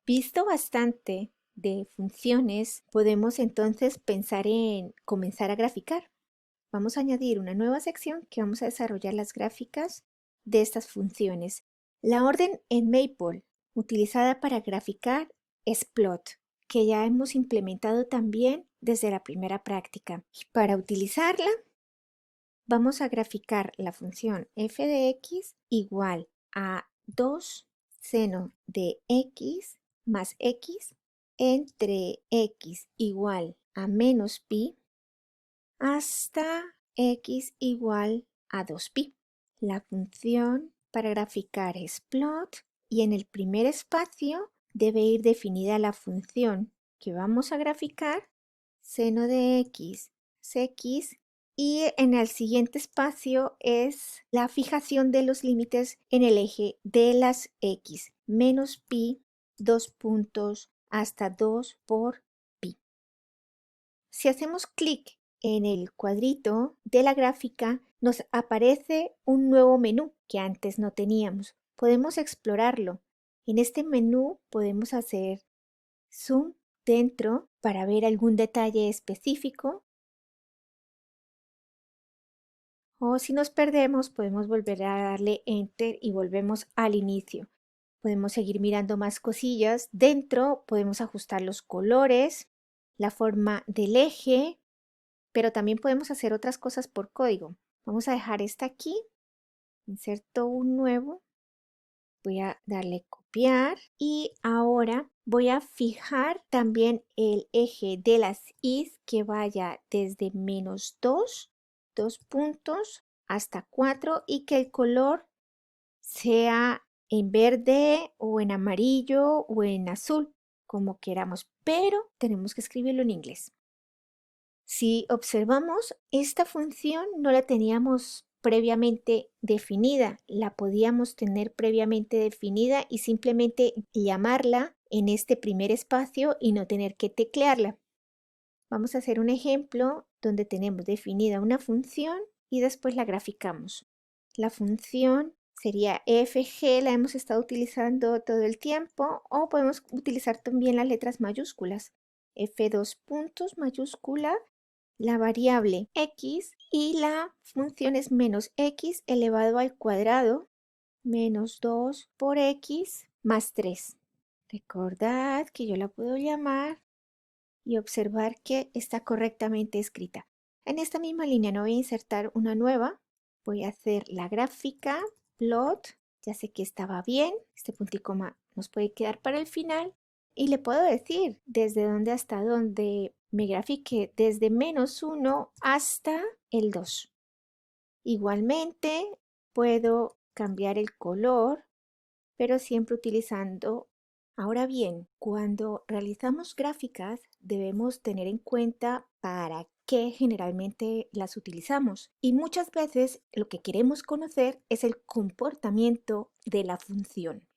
Visto bastante de funciones, podemos entonces pensar en comenzar a graficar. Vamos a añadir una nueva sección que vamos a desarrollar las gráficas de estas funciones. La orden en Maple utilizada para graficar es plot, que ya hemos implementado también desde la primera práctica. Y para utilizarla, vamos a graficar la función f de x igual a 2 seno de x más x entre x igual a menos pi hasta x igual a 2pi. La función para graficar es plot y en el primer espacio debe ir definida la función que vamos a graficar, seno de x es x, y en el siguiente espacio es la fijación de los límites en el eje de las x, menos pi, 2 puntos, hasta 2 por pi. Si hacemos clic en el cuadrito de la gráfica, nos aparece un nuevo menú que antes no teníamos. Podemos explorarlo. En este menú podemos hacer zoom dentro para ver algún detalle específico. O si nos perdemos, podemos volver a darle Enter y volvemos al inicio. Podemos seguir mirando más cosillas. Dentro podemos ajustar los colores, la forma del eje, pero también podemos hacer otras cosas por código. Vamos a dejar esta aquí, inserto un nuevo, voy a darle copiar y ahora voy a fijar también el eje de las is que vaya desde menos 2 puntos hasta 4 y que el color sea en verde o en amarillo o en azul, como queramos, pero tenemos que escribirlo en inglés. Si observamos, esta función no la teníamos previamente definida, la podíamos tener previamente definida y simplemente llamarla en este primer espacio y no tener que teclearla. Vamos a hacer un ejemplo donde tenemos definida una función y después la graficamos. La función sería fg, la hemos estado utilizando todo el tiempo, o podemos utilizar también las letras mayúsculas. F2 puntos mayúscula, la variable x y la función es menos x elevado al cuadrado menos 2 por x más 3. Recordad que yo la puedo llamar y observar que está correctamente escrita. En esta misma línea no voy a insertar una nueva. Voy a hacer la gráfica, plot, ya sé que estaba bien. Este punto y coma nos puede quedar para el final. Y le puedo decir desde dónde hasta dónde me grafique, desde menos 1 hasta el 2. Igualmente puedo cambiar el color, pero siempre utilizando. Ahora bien, cuando realizamos gráficas debemos tener en cuenta para qué generalmente las utilizamos. Y muchas veces lo que queremos conocer es el comportamiento de la función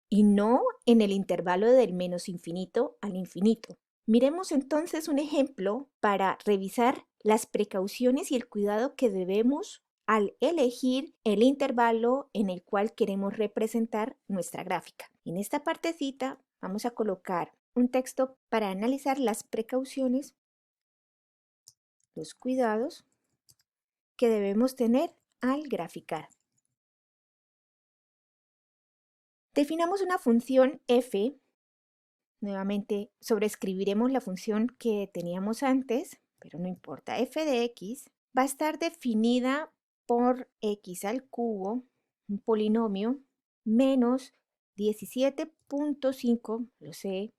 y no en el intervalo del menos infinito al infinito. Miremos entonces un ejemplo para revisar las precauciones y el cuidado que debemos al elegir el intervalo en el cual queremos representar nuestra gráfica. En esta partecita vamos a colocar un texto para analizar las precauciones, los cuidados que debemos tener al graficar. Definamos una función f. Nuevamente sobreescribiremos la función que teníamos antes, pero no importa. F de x va a estar definida por x al cubo, un polinomio, menos 17.5, lo sé.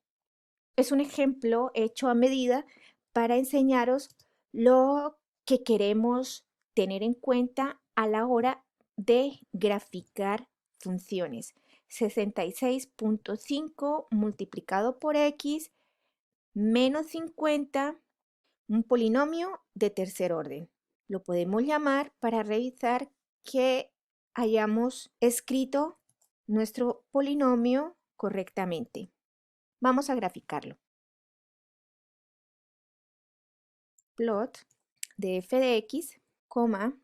Es un ejemplo hecho a medida para enseñaros lo que queremos tener en cuenta a la hora de graficar funciones. 66.5 multiplicado por x menos 50, un polinomio de tercer orden. Lo podemos llamar para revisar que hayamos escrito nuestro polinomio correctamente. Vamos a graficarlo. Plot de f de x, coma.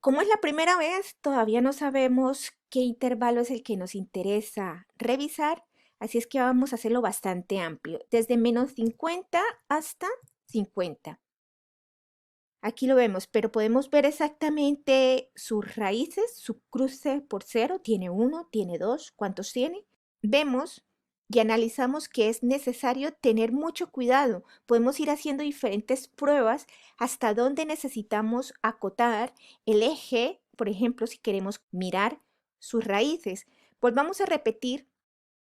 Como es la primera vez, todavía no sabemos qué intervalo es el que nos interesa revisar, Así es que vamos a hacerlo bastante amplio, desde menos 50 hasta 50. Aquí lo vemos, pero podemos ver exactamente sus raíces, su cruce por cero. Tiene 1, tiene 2, ¿cuántos tiene? Vemos y analizamos que es necesario tener mucho cuidado. Podemos ir haciendo diferentes pruebas hasta donde necesitamos acotar el eje, por ejemplo, si queremos mirar sus raíces. Volvamos a repetir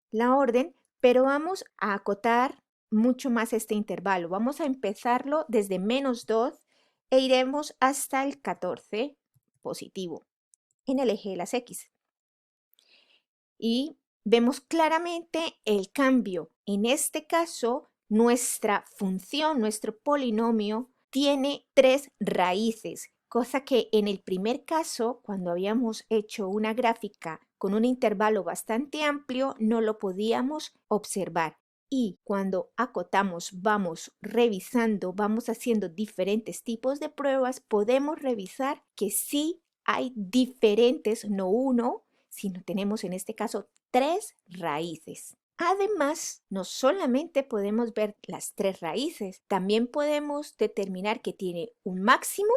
la orden, pero vamos a acotar mucho más este intervalo. Vamos a empezarlo desde menos 2 e iremos hasta el 14 positivo en el eje de las X. Y vemos claramente el cambio. En este caso, nuestra función, nuestro polinomio, tiene 3 raíces, cosa que en el primer caso, cuando habíamos hecho una gráfica con un intervalo bastante amplio, no lo podíamos observar. Y cuando acotamos, vamos revisando, vamos haciendo diferentes tipos de pruebas, podemos revisar que sí hay diferentes, no uno, sino tenemos en este caso 3 raíces. Además, no solamente podemos ver las 3 raíces, también podemos determinar que tiene un máximo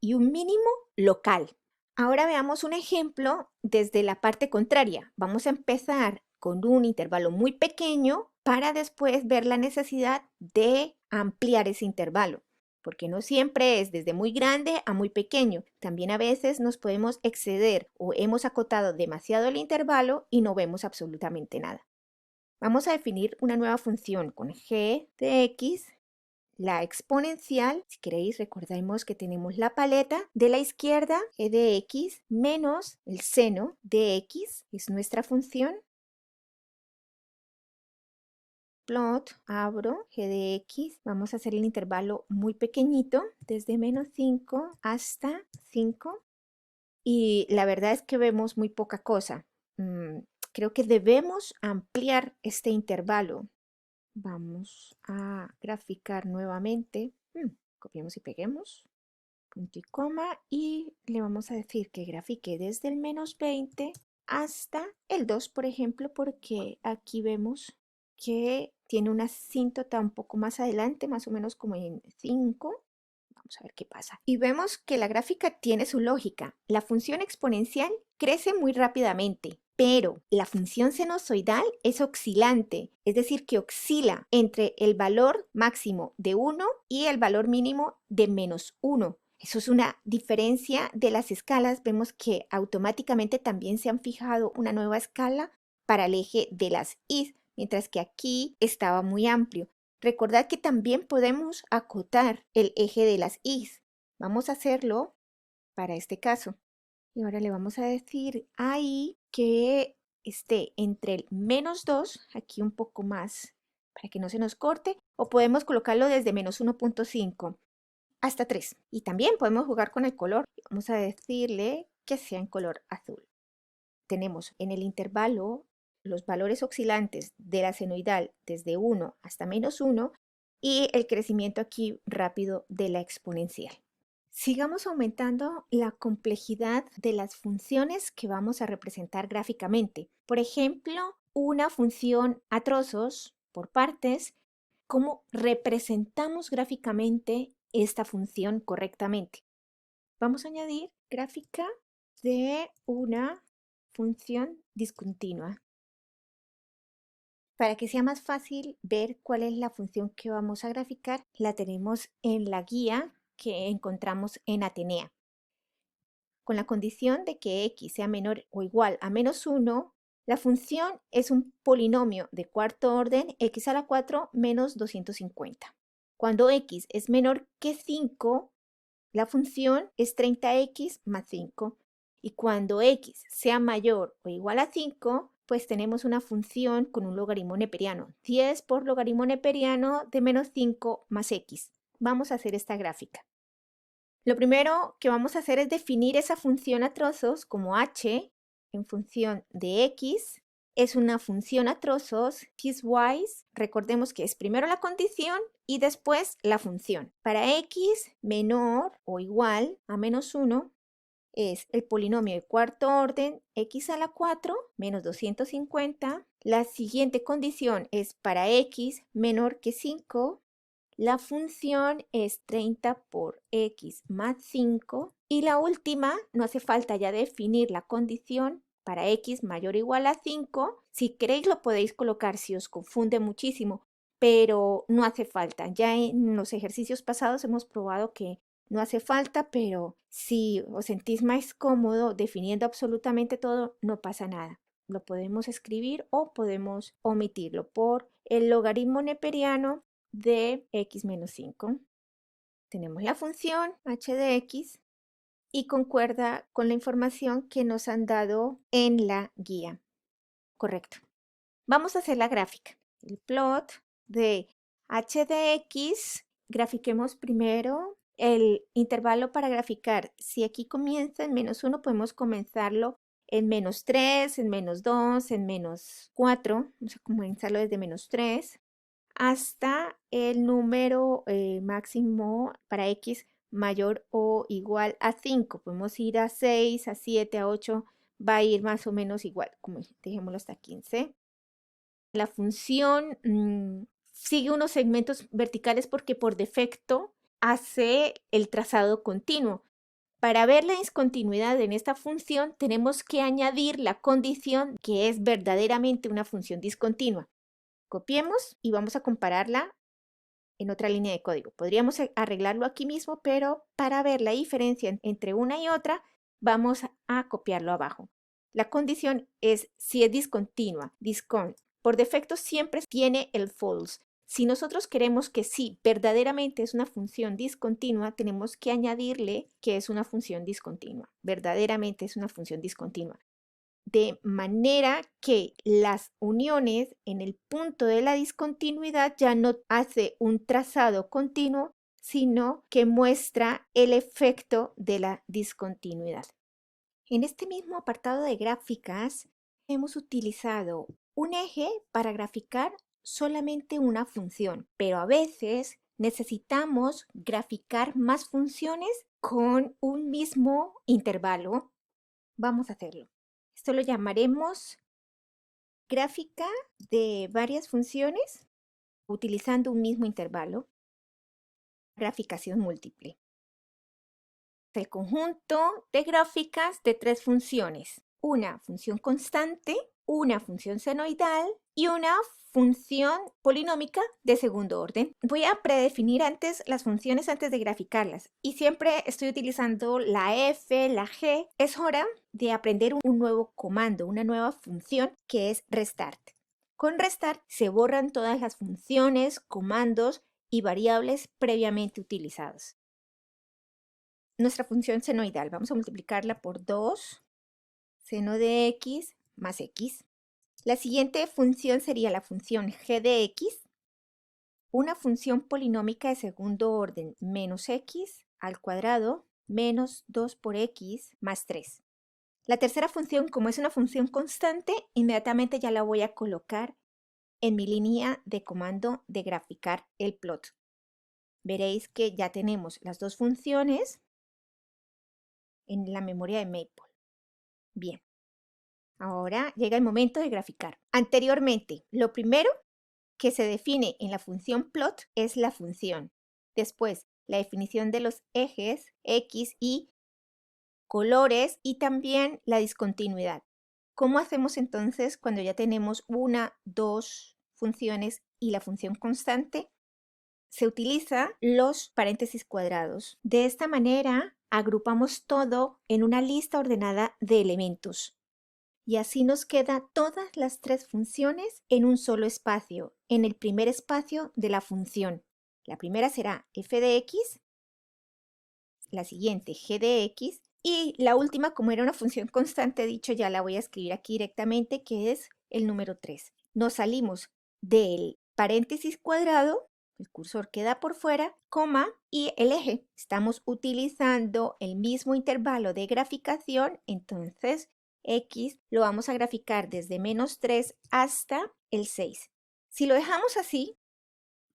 y un mínimo local. Ahora veamos un ejemplo desde la parte contraria. Vamos a empezar con un intervalo muy pequeño para después ver la necesidad de ampliar ese intervalo, porque no siempre es desde muy grande a muy pequeño. También a veces nos podemos exceder o hemos acotado demasiado el intervalo y no vemos absolutamente nada. Vamos a definir una nueva función con g de x. La exponencial, si queréis, recordemos que tenemos la paleta de la izquierda, g de x, menos el seno de x, es nuestra función. Plot, abro, g de x, vamos a hacer el intervalo muy pequeñito, desde menos 5 hasta 5. Y la verdad es que vemos muy poca cosa. Creo que debemos ampliar este intervalo. Vamos a graficar nuevamente. Copiemos y peguemos. Punto y coma. Y le vamos a decir que grafique desde el menos 20 hasta el 2, por ejemplo, porque aquí vemos que tiene una asíntota un poco más adelante, más o menos como en 5. Vamos a ver qué pasa. Y vemos que la gráfica tiene su lógica. La función exponencial crece muy rápidamente, pero la función sinusoidal es oscilante, es decir, que oscila entre el valor máximo de 1 y el valor mínimo de menos 1. Eso es una diferencia de las escalas. Vemos que automáticamente también se han fijado una nueva escala para el eje de las y, mientras que aquí estaba muy amplio. Recordad que también podemos acotar el eje de las Is. Vamos a hacerlo para este caso. Y ahora le vamos a decir a I que esté entre el menos 2, aquí un poco más, para que no se nos corte, o podemos colocarlo desde menos 1.5 hasta 3. Y también podemos jugar con el color. Vamos a decirle que sea en color azul. Tenemos en el intervalo los valores oscilantes de la senoidal desde 1 hasta menos 1 y el crecimiento aquí rápido de la exponencial. Sigamos aumentando la complejidad de las funciones que vamos a representar gráficamente. Por ejemplo, una función a trozos por partes. ¿Cómo representamos gráficamente esta función correctamente? Vamos a añadir gráfica de una función discontinua. Para que sea más fácil ver cuál es la función que vamos a graficar, la tenemos en la guía que encontramos en Atenea. Con la condición de que x sea menor o igual a menos 1, la función es un polinomio de cuarto orden x a la 4 menos 250. Cuando x es menor que 5, la función es 30x más 5. Y cuando x sea mayor o igual a 5, pues tenemos una función con un logaritmo neperiano. 10 por logaritmo neperiano de menos 5 más x. Vamos a hacer esta gráfica. Lo primero que vamos a hacer es definir esa función a trozos como h en función de x. Es una función a trozos piecewise. Recordemos que es primero la condición y después la función. Para x menor o igual a menos 1 es el polinomio de cuarto orden x a la 4 menos 250 La siguiente condición es para x menor que 5, la función es 30 por x más 5 y la última, no hace falta ya definir la condición para x mayor o igual a 5. Si queréis lo podéis colocar si os confunde muchísimo, pero no hace falta. Ya en los ejercicios pasados hemos probado que no hace falta, pero si os sentís más cómodo definiendo absolutamente todo, no pasa nada. Lo podemos escribir o podemos omitirlo por el logaritmo neperiano de x menos 5. Tenemos la función h de x y concuerda con la información que nos han dado en la guía. Correcto. Vamos a hacer la gráfica. El plot de h de x, grafiquemos primero el intervalo para graficar. Si aquí comienza en menos 1, podemos comenzarlo en menos 3, en menos 2, en menos 4. Vamos a comenzarlo desde menos 3 hasta el número máximo para x mayor o igual a 5. Podemos ir a 6, a 7, a 8, va a ir más o menos igual, como dejémoslo hasta 15. La función sigue unos segmentos verticales porque por defecto hace el trazado continuo. Para ver la discontinuidad en esta función tenemos que añadir la condición que es verdaderamente una función discontinua. Copiemos y vamos a compararla en otra línea de código. Podríamos arreglarlo aquí mismo, pero para ver la diferencia entre una y otra, vamos a copiarlo abajo. La condición es si es discontinua, por defecto siempre tiene el false. Si nosotros queremos que sí, verdaderamente es una función discontinua, tenemos que añadirle que es una función discontinua. Verdaderamente es una función discontinua. De manera que las uniones en el punto de la discontinuidad ya no hace un trazado continuo, sino que muestra el efecto de la discontinuidad. En este mismo apartado de gráficas hemos utilizado un eje para graficar solamente una función, pero a veces necesitamos graficar más funciones con un mismo intervalo. Vamos a hacerlo. Esto lo llamaremos gráfica de varias funciones utilizando un mismo intervalo, graficación múltiple. El conjunto de gráficas de tres funciones, una función constante, una función senoidal y una función polinómica de segundo orden. Voy a predefinir antes las funciones antes de graficarlas y siempre estoy utilizando la f, la g. Es hora de aprender un nuevo comando, una nueva función que es restart. Con restart se borran todas las funciones, comandos y variables previamente utilizados. Nuestra función senoidal, vamos a multiplicarla por 2, seno de x más x. La siguiente función sería la función g de x, una función polinómica de segundo orden menos x al cuadrado menos 2 por x más 3. La tercera función, como es una función constante, inmediatamente ya la voy a colocar en mi línea de comando de graficar el plot. Veréis que ya tenemos las dos funciones en la memoria de Maple. Bien, ahora llega el momento de graficar. Anteriormente, lo primero que se define en la función plot es la función. Después, la definición de los ejes X y colores y también la discontinuidad. ¿Cómo hacemos entonces cuando ya tenemos una, dos funciones y la función constante? Se utiliza los paréntesis cuadrados. De esta manera, agrupamos todo en una lista ordenada de elementos. Y así nos quedan todas las tres funciones en un solo espacio, en el primer espacio de la función. La primera será f de x, la siguiente g de x y la última, como era una función constante, dicho, ya la voy a escribir aquí directamente, que es el número 3. Nos salimos del paréntesis cuadrado, el cursor queda por fuera, coma y el eje. Estamos utilizando el mismo intervalo de graficación, entonces x lo vamos a graficar desde menos 3 hasta el 6. Si lo dejamos así,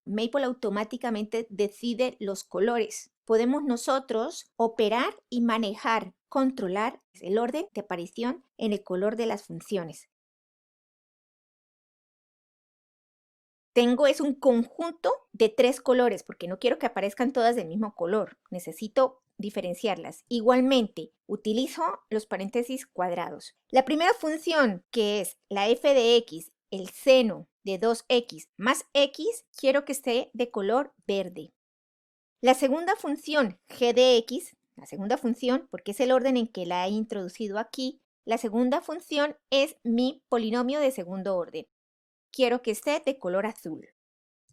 Maple automáticamente decide los colores. Podemos nosotros operar y manejar, controlar el orden de aparición en el color de las funciones. tengo es un conjunto de 3 colores, porque no quiero que aparezcan todas del mismo color. Necesito diferenciarlas. Igualmente, utilizo los paréntesis cuadrados. La primera función, que es la f de x, el seno de 2x más x, quiero que esté de color verde. La segunda función, g de x, la segunda función, porque es el orden en que la he introducido aquí, la segunda función es mi polinomio de segundo orden. Quiero que esté de color azul.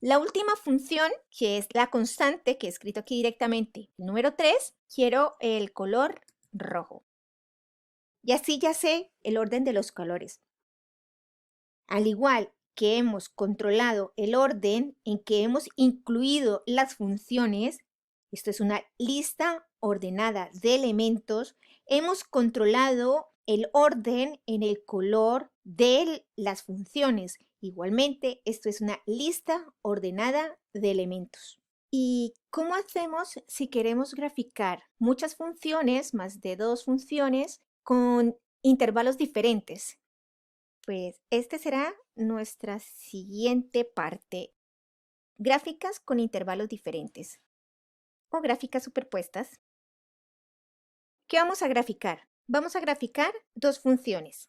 La última función, que es la constante, que he escrito aquí directamente, el número 3, quiero el color rojo. Y así ya sé el orden de los colores. Al igual que hemos controlado el orden en que hemos incluido las funciones, esto es una lista ordenada de elementos, hemos controlado el orden en el color de las funciones. Igualmente, esto es una lista ordenada de elementos. ¿Y cómo hacemos si queremos graficar muchas funciones, más de 2 funciones, con intervalos diferentes? Pues este será nuestra siguiente parte. Gráficas con intervalos diferentes o gráficas superpuestas. ¿Qué vamos a graficar? Vamos a graficar 2 funciones.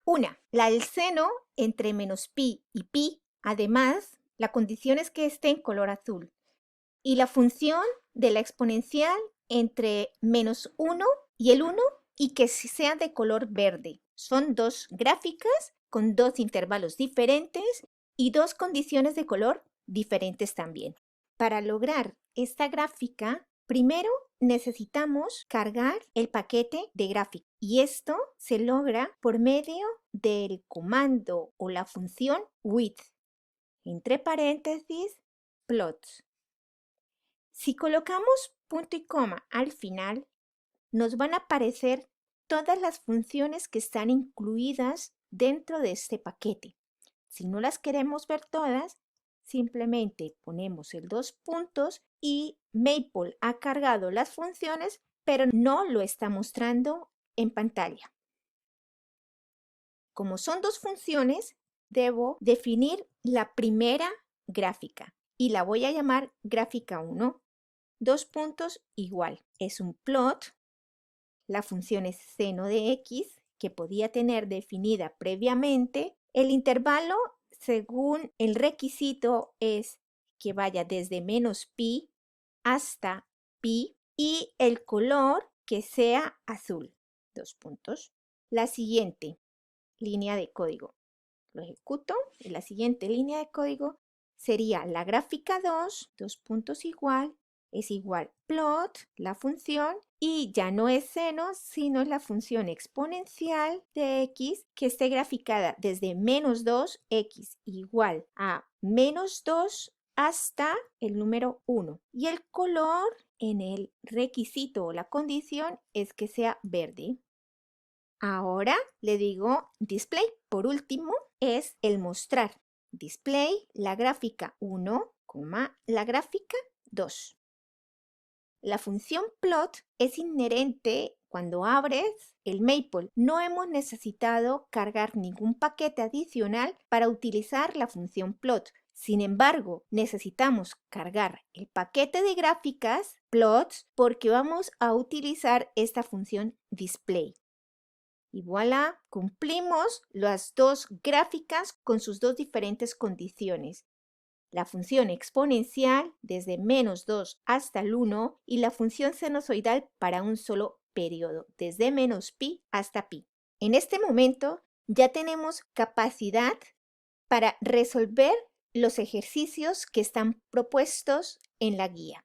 Una, la del seno entre menos pi y pi. Además, la condición es que esté en color azul. Y la función de la exponencial entre menos 1 y el 1 y que sea de color verde. Son 2 gráficas con 2 intervalos diferentes y 2 condiciones de color diferentes también. Para lograr esta gráfica, primero necesitamos cargar el paquete de gráfica y esto se logra por medio del comando o la función with, entre paréntesis, plots. Si colocamos punto y coma al final, nos van a aparecer todas las funciones que están incluidas dentro de este paquete. Si no las queremos ver todas, simplemente ponemos el 2 puntos y Maple ha cargado las funciones, pero no lo está mostrando en pantalla. Como son 2 funciones, debo definir la primera gráfica y la voy a llamar gráfica 1. 2 puntos igual. Es un plot. La función es seno de x, que podía tener definida previamente. El intervalo, según el requisito, es que vaya desde menos pi hasta pi y el color que sea azul. 2 puntos. La siguiente línea de código. Lo ejecuto y la siguiente línea de código sería la gráfica 2, 2 puntos igual, es igual plot, la función, y ya no es seno, sino la función exponencial de x que esté graficada desde menos 2, x igual a menos 2 hasta el número 1. Y el color en el requisito o la condición es que sea verde. Ahora le digo display. Por último es el mostrar. Display la gráfica 1, la gráfica 2. La función plot es inherente cuando abres el Maple. No hemos necesitado cargar ningún paquete adicional para utilizar la función plot. Sin embargo, necesitamos cargar el paquete de gráficas plots porque vamos a utilizar esta función display. Y voilà, cumplimos las 2 gráficas con sus 2 diferentes condiciones. La función exponencial desde menos 2 hasta el 1 y la función sinusoidal para un solo periodo, desde menos pi hasta pi. En este momento ya tenemos capacidad para resolver los ejercicios que están propuestos en la guía.